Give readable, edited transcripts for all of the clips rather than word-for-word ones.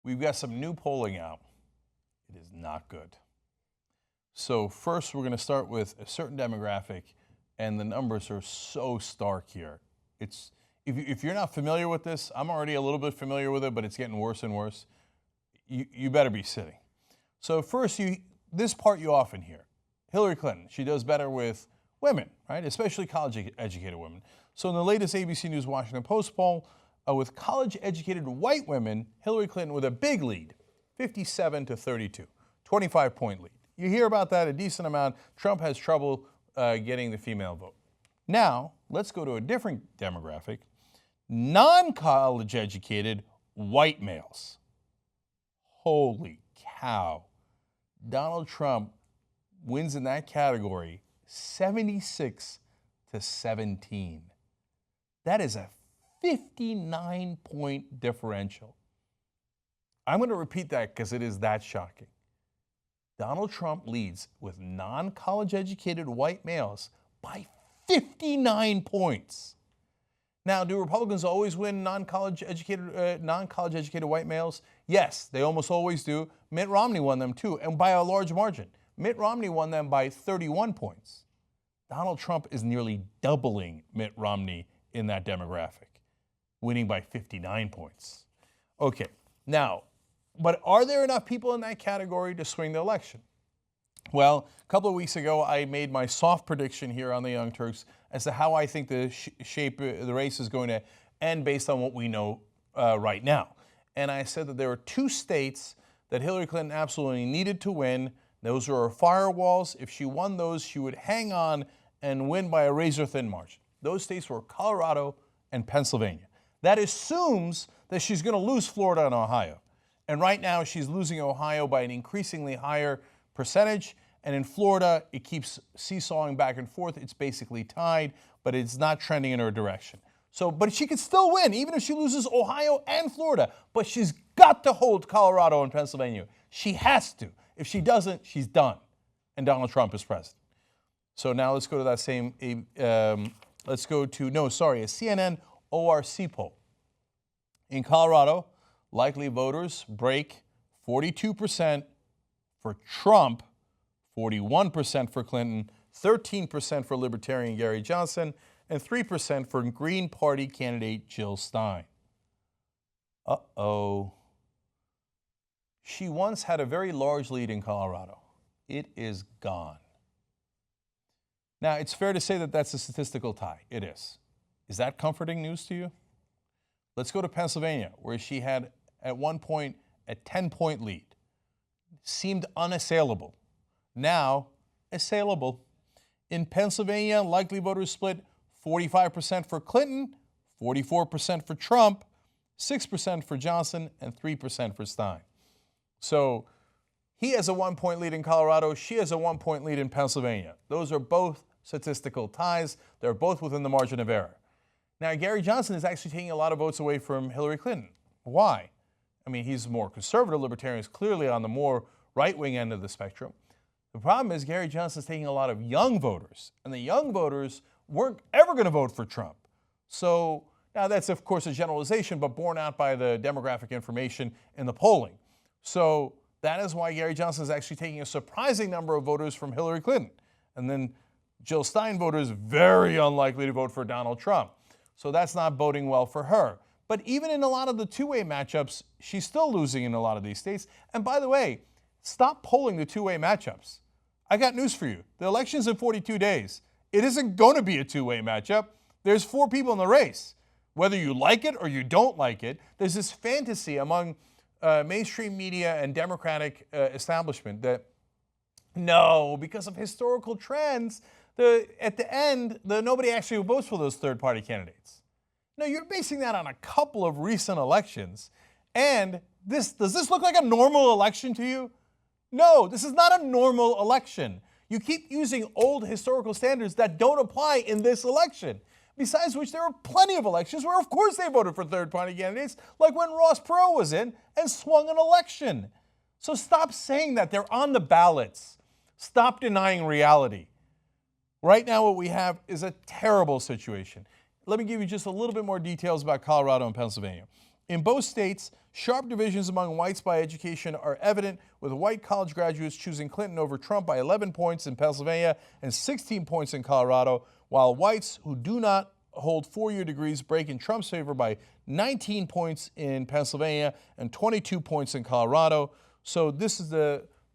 We've got some new polling out. It is not good. So first, we're going to start with a certain demographic, and the numbers are so stark here. If you're not familiar with this, I'm already a little bit familiar with it, but it's getting worse and worse. You better be sitting. So first, this part you often hear. Hillary Clinton, she does better with women, right? Especially college-educated women. So in the latest ABC News Washington Post poll, with college-educated white women, Hillary Clinton with a big lead, 57 to 32, 25-point lead. You hear about that a decent amount. Trump has trouble getting the female vote. Now, let's go to a different demographic. Non-college educated white males. Holy cow. Donald Trump wins in that category 76 to 17. That is a 59-point differential. I'm going to repeat that because it is that shocking. Donald Trump leads with non-college educated white males by 59 points. Now, do Republicans always win non-college educated white males? Yes, they almost always do. Mitt Romney won them too, and by a large margin. Mitt Romney won them by 31 points. Donald Trump is nearly doubling Mitt Romney in that demographic, winning by 59 points. Okay, now, but are there enough people in that category to swing the election? Well, a couple of weeks ago, I made my soft prediction here on the Young Turks as to how I think the shape of the race is going to end based on what we know right now. And I said that there were two states that Hillary Clinton absolutely needed to win. Those were her firewalls. If she won those, she would hang on and win by a razor-thin margin. Those states were Colorado and Pennsylvania. That assumes that she's going to lose Florida and Ohio. And right now, she's losing Ohio by an increasingly higher percentage. And in Florida, it keeps seesawing back and forth. It's basically tied, but it's not trending in her direction. So, but she could still win, even if she loses Ohio and Florida. But she's got to hold Colorado and Pennsylvania. She has to. If she doesn't, she's done. And Donald Trump is president. So now let's go to that same, a CNN ORC poll. In Colorado, likely voters break 42% for Trump, 41% for Clinton, 13% for Libertarian Gary Johnson, and 3% for Green Party candidate Jill Stein. Uh-oh. She once had a very large lead in Colorado. It is gone. Now, it's fair to say that that's a statistical tie. It is. Is that comforting news to you? Let's go to Pennsylvania, where she had, at one point, a 10-point lead. Seemed unassailable. Now, assailable. In Pennsylvania, likely voters split 45% for Clinton, 44% for Trump, 6% for Johnson, and 3% for Stein. So he has a 1-point lead in Colorado. She has a 1-point lead in Pennsylvania. Those are both statistical ties. They're both within the margin of error. Now, Gary Johnson is actually taking a lot of votes away from Hillary Clinton. Why? I mean, he's more conservative. Libertarian is clearly on the more right-wing end of the spectrum. The problem is Gary Johnson's taking a lot of young voters, and the young voters weren't ever going to vote for Trump. So now that's, of course, a generalization, but borne out by the demographic information in the polling. So that is why Gary Johnson is actually taking a surprising number of voters from Hillary Clinton. And then Jill Stein voters very unlikely to vote for Donald Trump. So that's not boding well for her. But even in a lot of the two-way matchups, she's still losing in a lot of these states. And by the way, stop polling the two-way matchups. I got news for you. The election's in 42 days. It isn't going to be a two-way matchup. There's 4 people in the race. Whether you like it or you don't like it, there's this fantasy among mainstream media and Democratic establishment that, no, because of historical trends, at the end, nobody actually votes for those third-party candidates. No, you're basing that on a couple of recent elections. And does this look like a normal election to you? No, this is not a normal election. You keep using old historical standards that don't apply in this election. Besides which, there are plenty of elections where, of course, they voted for third-party candidates, like when Ross Perot was in and swung an election. So stop saying that. They're on the ballots. Stop denying reality. Right now, what we have is a terrible situation. Let me give you just a little bit more details about Colorado and Pennsylvania. In both states, sharp divisions among whites by education are evident, with white college graduates choosing Clinton over Trump by 11 points in Pennsylvania and 16 points in Colorado, while whites who do not hold four-year degrees break in Trump's favor by 19 points in Pennsylvania and 22 points in Colorado. So this is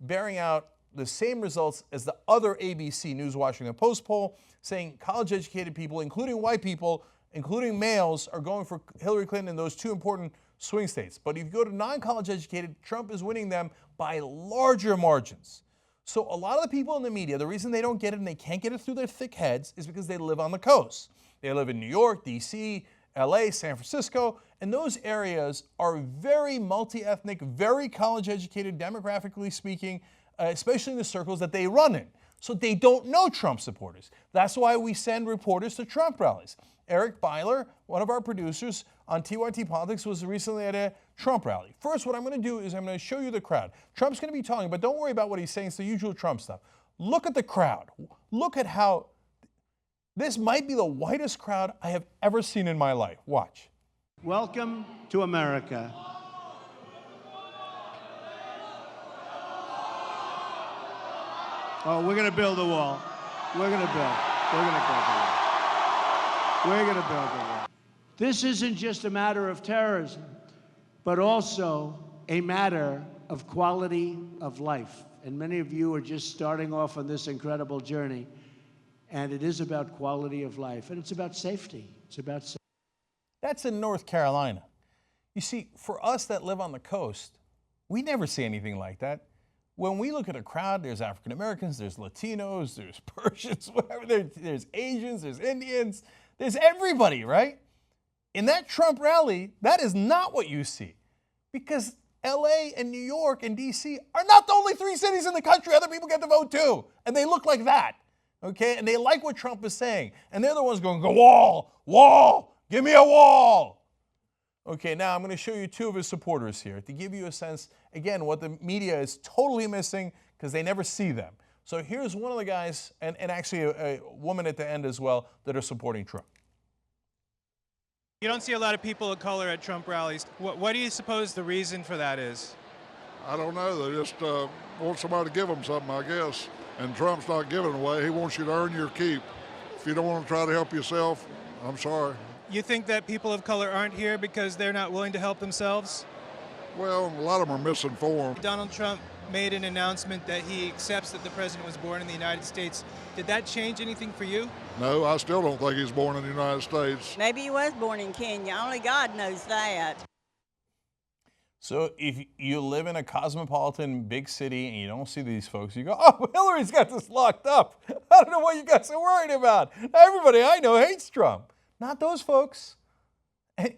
bearing out the same results as the other ABC News Washington Post poll, saying college-educated people, including white people, including males, are going for Hillary Clinton in those two important swing states. But if you go to non-college educated, Trump is winning them by larger margins. So a lot of the people in the media, the reason they don't get it and they can't get it through their thick heads is because they live on the coast. They live in New York, D.C., LA, San Francisco, and those areas are very multi-ethnic, very college-educated, demographically speaking, especially in the circles that they run in. So they don't know Trump supporters. That's why we send reporters to Trump rallies. Eric Byler, one of our producers on TYT Politics, was recently at a Trump rally. First, what I'm going to do is I'm going to show you the crowd. Trump's going to be talking, but don't worry about what he's saying. It's the usual Trump stuff. Look at the crowd. Look at how this might be the whitest crowd I have ever seen in my life. Watch. Welcome to America. Oh, we're going to build a wall. We're going to build a wall. We're going to build a wall. This isn't just a matter of terrorism, but also a matter of quality of life. And many of you are just starting off on this incredible journey. And it is about quality of life. And it's about safety. It's about safety. That's in North Carolina. You see, for us that live on the coast, we never see anything like that. When we look at a crowd, there's African Americans, there's Latinos, there's Persians, whatever, there's Asians, there's Indians, there's everybody, right? In that Trump rally, that is not what you see. Because LA and New York and DC are not the only three cities in the country. Other people get to vote too. And they look like that, okay? And they like what Trump is saying. And they're the ones going, go wall, give me a wall. Okay, now I'm going to show you two of his supporters here to give you a sense, again, what the media is totally missing because they never see them. So here's one of the guys, and actually a woman at the end as well, that are supporting Trump. You don't see a lot of people of color at Trump rallies. What do you suppose the reason for that is? I don't know. They just want somebody to give them something, I guess. And Trump's not giving it away. He wants you to earn your keep. If you don't want to try to help yourself, I'm sorry. You think that people of color aren't here because they're not willing to help themselves? Well, a lot of them are misinformed. Donald Trump made an announcement that he accepts that the president was born in the United States. Did that change anything for you? No, I still don't think he's born in the United States. Maybe he was born in Kenya. Only God knows that. So if you live in a cosmopolitan big city and you don't see these folks, you go, oh, Hillary's got this locked up. I don't know what you guys are worried about. Everybody I know hates Trump. Not those folks. And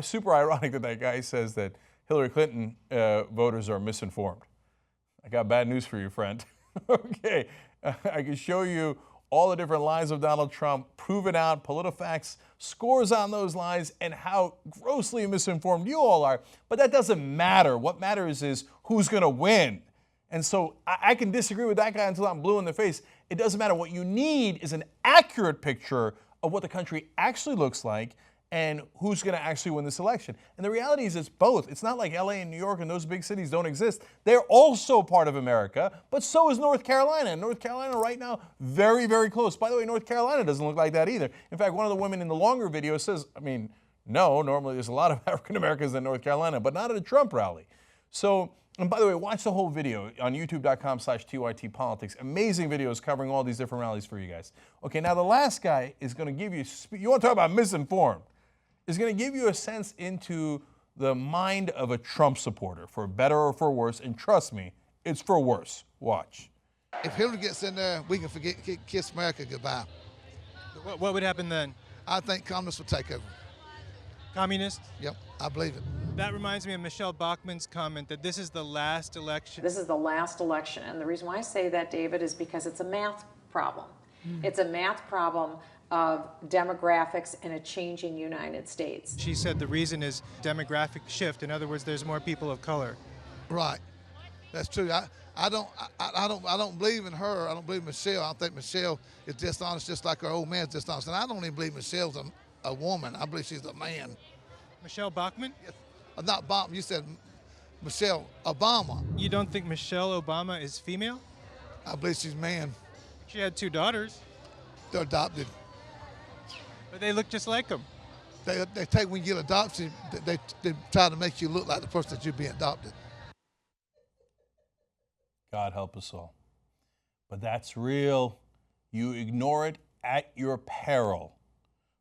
super ironic that guy says that Hillary Clinton voters are misinformed. I got bad news for you, friend. Okay, I can show you all the different lies of Donald Trump, proven out, PolitiFacts scores on those lies, and how grossly misinformed you all are. But that doesn't matter. What matters is who's going to win. And so I can disagree with that guy until I'm blue in the face. It doesn't matter. What you need is an accurate picture of what the country actually looks like and who's going to actually win this election. And the reality is it's both. It's not like LA and New York and those big cities don't exist. They're also part of America, but so is North Carolina. And North Carolina right now, very, very close. By the way, North Carolina doesn't look like that either. In fact, one of the women in the longer video says, no, normally there's a lot of African Americans in North Carolina, but not at a Trump rally. So, and by the way, watch the whole video on youtube.com/TYT Politics. Amazing videos covering all these different rallies for you guys. Okay, now the last guy is going to give you, you want to talk about misinformed, is going to give you a sense into the mind of a Trump supporter, for better or for worse. And trust me, it's for worse. Watch. If Hillary gets in there, we can kiss America goodbye. What would happen then? I think communists will take over. Communists? Yep, I believe it. That reminds me of Michelle Bachmann's comment that this is the last election. This is the last election. And the reason why I say that, David, is because it's a math problem. It's a math problem of demographics in a changing United States. She said the reason is demographic shift. In other words, there's more people of color. Right, that's true. I don't believe in her. I don't believe in Michelle. I think Michelle is dishonest, just like her old man's dishonest. And I don't even believe Michelle's a woman. I believe she's a man. Michelle Bachmann? Yes. Not Obama. You said Michelle Obama. You don't think Michelle Obama is female? I believe she's man. She had 2 daughters, They're adopted. but they look just like them. They take when you get adoption, they try to make you look like the person that you're being adopted. God help us all. But that's real. You ignore it at your peril.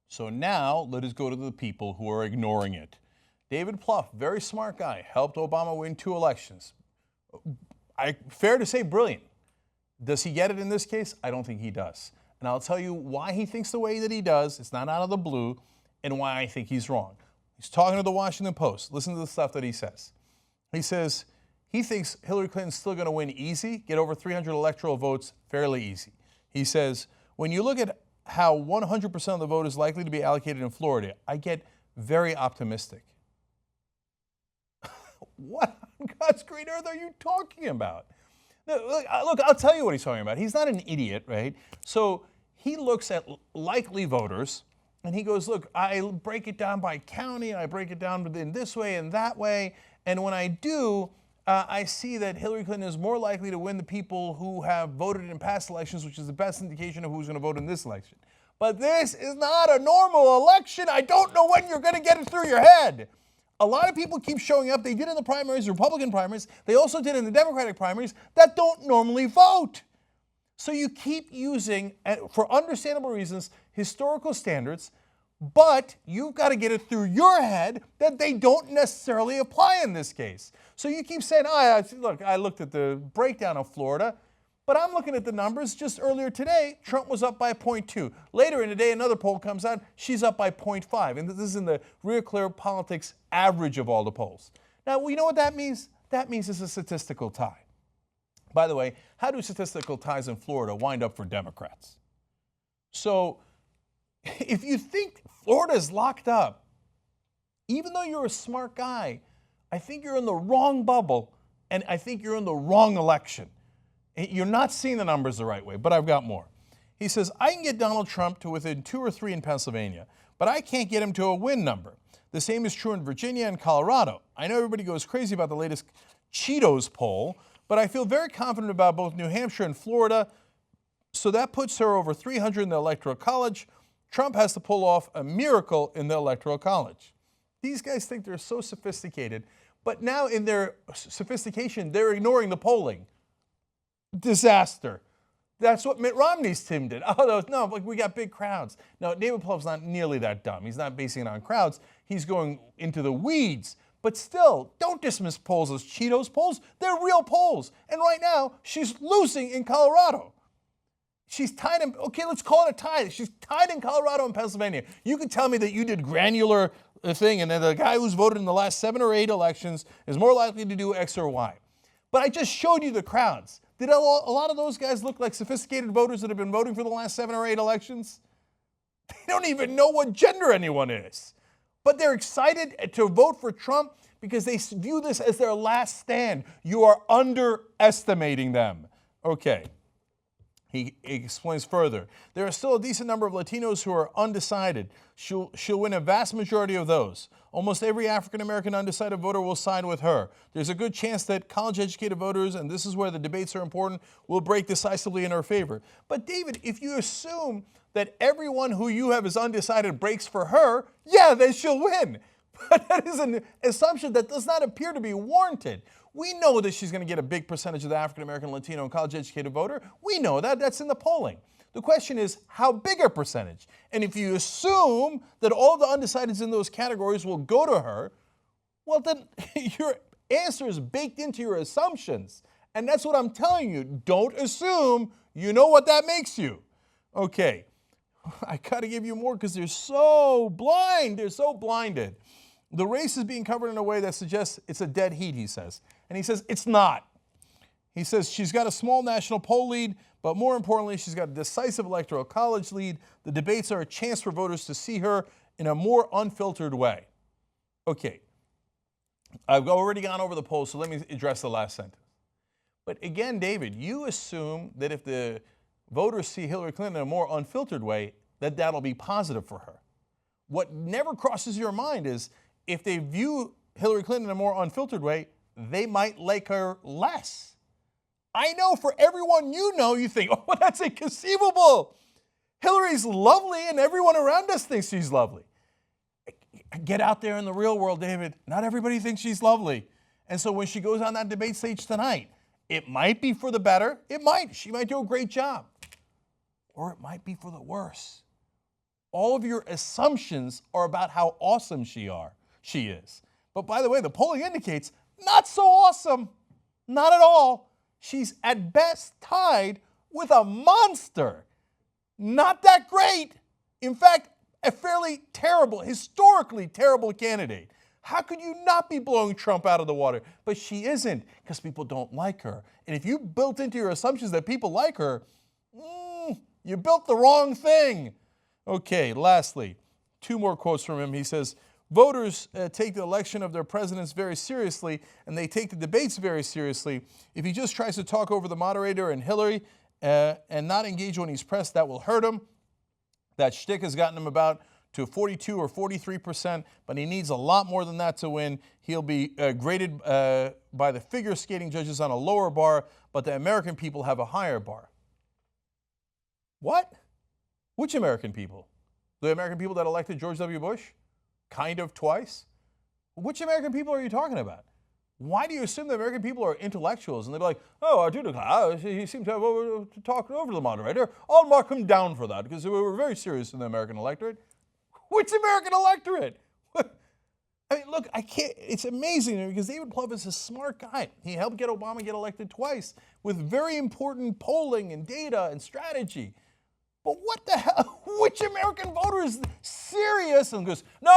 So now let us go to the people who are ignoring it. David Plouffe, very smart guy, helped Obama win 2 elections. Fair to say, brilliant. Does he get it in this case? I don't think he does. And I'll tell you why he thinks the way that he does. It's not out of the blue, and why I think he's wrong. He's talking to the Washington Post. Listen to the stuff that he says. He says he thinks Hillary Clinton's still going to win easy, get over 300 electoral votes fairly easy. He says, when you look at how 100% of the vote is likely to be allocated in Florida, I get very optimistic. What on God's green earth are you talking about? Look, I'll tell you what he's talking about. He's not an idiot, right? So he looks at likely voters, and he goes, look, I break it down by county, I break it down in this way and that way, and when I do, I see that Hillary Clinton is more likely to win the people who have voted in past elections, which is the best indication of who's going to vote in this election. But this is not a normal election. I don't know when you're going to get it through your head. A lot of people keep showing up. They did in the primaries, Republican primaries. They also did in the Democratic primaries that don't normally vote. So you keep using, for understandable reasons, historical standards, but you've got to get it through your head that they don't necessarily apply in this case. So you keep saying, look, I looked at the breakdown of Florida, but I'm looking at the numbers. Just earlier today, Trump was up by 0.2. Later in the day, another poll comes out, she's up by 0.5. And this is in the Real Clear Politics average of all the polls. Now, we know what that means? That means it's a statistical tie. By the way, how do statistical ties in Florida wind up for Democrats? So if you think Florida's locked up, even though you're a smart guy, I think you're in the wrong bubble, and I think you're in the wrong election. You're not seeing the numbers the right way, but I've got more. He says, I can get Donald Trump to within 2 or 3 in Pennsylvania, but I can't get him to a win number. The same is true in Virginia and Colorado. I know everybody goes crazy about the latest Cheetos poll, but I feel very confident about both New Hampshire and Florida, so that puts her over 300 in the Electoral College. Trump has to pull off a miracle in the Electoral College. These guys think they're so sophisticated, but now in their sophistication, they're ignoring the polling. Disaster. That's what Mitt Romney's team did. Oh, no, we got big crowds. No, David Plouffe's not nearly that dumb. He's not basing it on crowds. He's going into the weeds. But still, don't dismiss polls as Cheetos polls. They're real polls. And right now, she's losing in Colorado. She's tied in, okay, let's call it a tie. She's tied in Colorado and Pennsylvania. You can tell me that you did granular thing and that the guy who's voted in the last 7 or 8 elections is more likely to do X or Y. But I just showed you the crowds. Did a lot of those guys look like sophisticated voters that have been voting for the last 7 or 8 elections? They don't even know what gender anyone is. But they're excited to vote for Trump because they view this as their last stand. You are underestimating them. Okay. He explains further. There are still a decent number of Latinos who are undecided. She'll win a vast majority of those. Almost every African-American undecided voter will side with her. There's a good chance that college-educated voters, and this is where the debates are important, will break decisively in her favor. But David, if you assume that everyone who you have as undecided breaks for her, yeah, then she'll win. But that is an assumption that does not appear to be warranted. We know that she's going to get a big percentage of the African-American, Latino, and college-educated voter. We know that. That's in the polling. The question is, how big a percentage? And if you assume that all the undecideds in those categories will go to her, well, then your answer is baked into your assumptions. And that's what I'm telling you. Don't assume you know what that makes you. Okay, I got to give you more because they're so blind. They're so blinded. The race is being covered in a way that suggests it's a dead heat, he says. And he says it's not. He says she's got a small national poll lead, but more importantly, she's got a decisive electoral college lead. The debates are a chance for voters to see her in a more unfiltered way. Okay, I've already gone over the polls, so let me address the last sentence. But again, David, you assume that if the voters see Hillary Clinton in a more unfiltered way, that that'll be positive for her. What never crosses your mind is if they view Hillary Clinton in a more unfiltered way, they might like her less. I know for everyone you know, you think, oh, that's inconceivable. Hillary's lovely and everyone around us thinks she's lovely. Get out there in the real world, David. Not everybody thinks she's lovely. And so when she goes on that debate stage tonight, it might be for the better. It might. She might do a great job. Or it might be for the worse. All of your assumptions are about how awesome she is. But by the way, the polling indicates not so awesome. Not at all. She's at best tied with a monster. Not that great. In fact, a fairly terrible, historically terrible candidate. How could you not be blowing Trump out of the water? But she isn't, because people don't like her. And if you built into your assumptions that people like her, you built the wrong thing. Okay, lastly, 2 more quotes from him. He says, voters take the election of their presidents very seriously, and they take the debates very seriously. If he just tries to talk over the moderator and Hillary and not engage when he's pressed, that will hurt him. That shtick has gotten him about to 42 or 43%, but he needs a lot more than that to win. He'll be graded by the figure skating judges on a lower bar, but the American people have a higher bar. What? Which American people? The American people that elected George W. Bush? Kind of twice? Which American people are you talking about? Why do you assume the American people are intellectuals? And they're like, oh, he seemed to talk over the moderator. I'll mark him down for that because we were very serious in the American electorate. Which American electorate? I mean, look, I can't, it's amazing because David Plouffe is a smart guy. He helped get Obama get elected twice with very important polling and data and strategy. But what the hell? Which American voter is serious and goes, no.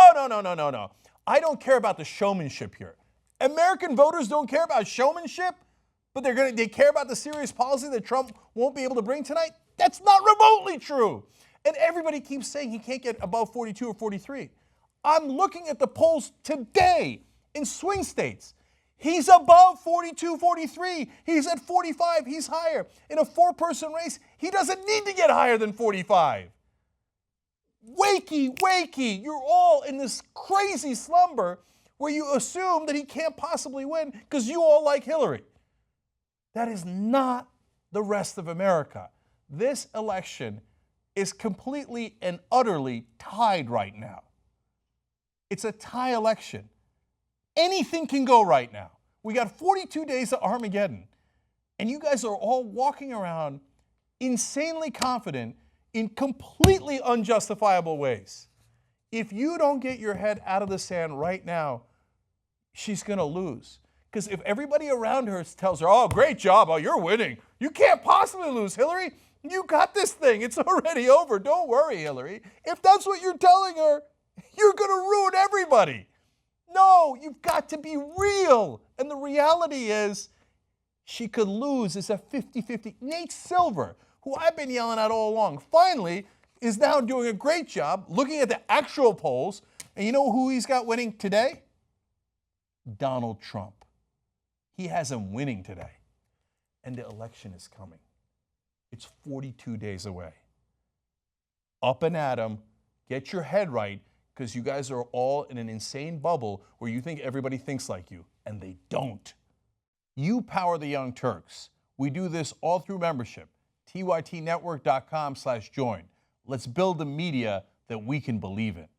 I don't care about the showmanship here. American voters don't care about showmanship, but they care about the serious policy that Trump won't be able to bring tonight? That's not remotely true. And everybody keeps saying he can't get above 42 or 43. I'm looking at the polls today in swing states. He's above 42, 43. He's at 45. He's higher. In a 4-person race, he doesn't need to get higher than 45. Wakey. You're all in this crazy slumber where you assume that he can't possibly win because you all like Hillary. That is not the rest of America. This election is completely and utterly tied right now. It's a tie election. Anything can go right now. We got 42 days of Armageddon, and you guys are all walking around insanely confident in completely unjustifiable ways. If you don't get your head out of the sand right now, she's going to lose. Because if everybody around her tells her, oh, great job, oh, you're winning. You can't possibly lose, Hillary. You got this thing. It's already over. Don't worry, Hillary. If that's what you're telling her, you're going to ruin everybody. No, you've got to be real. And the reality is she could lose. It's a 50-50. Nate Silver, who I've been yelling at all along, finally is now doing a great job looking at the actual polls. And you know who he's got winning today? Donald Trump. He has him winning today. And the election is coming. It's 42 days away. Up and at 'em. Get your head right, because you guys are all in an insane bubble where you think everybody thinks like you, and they don't. You power the Young Turks. We do this all through membership. tytnetwork.com/join. Let's build the media that we can believe in.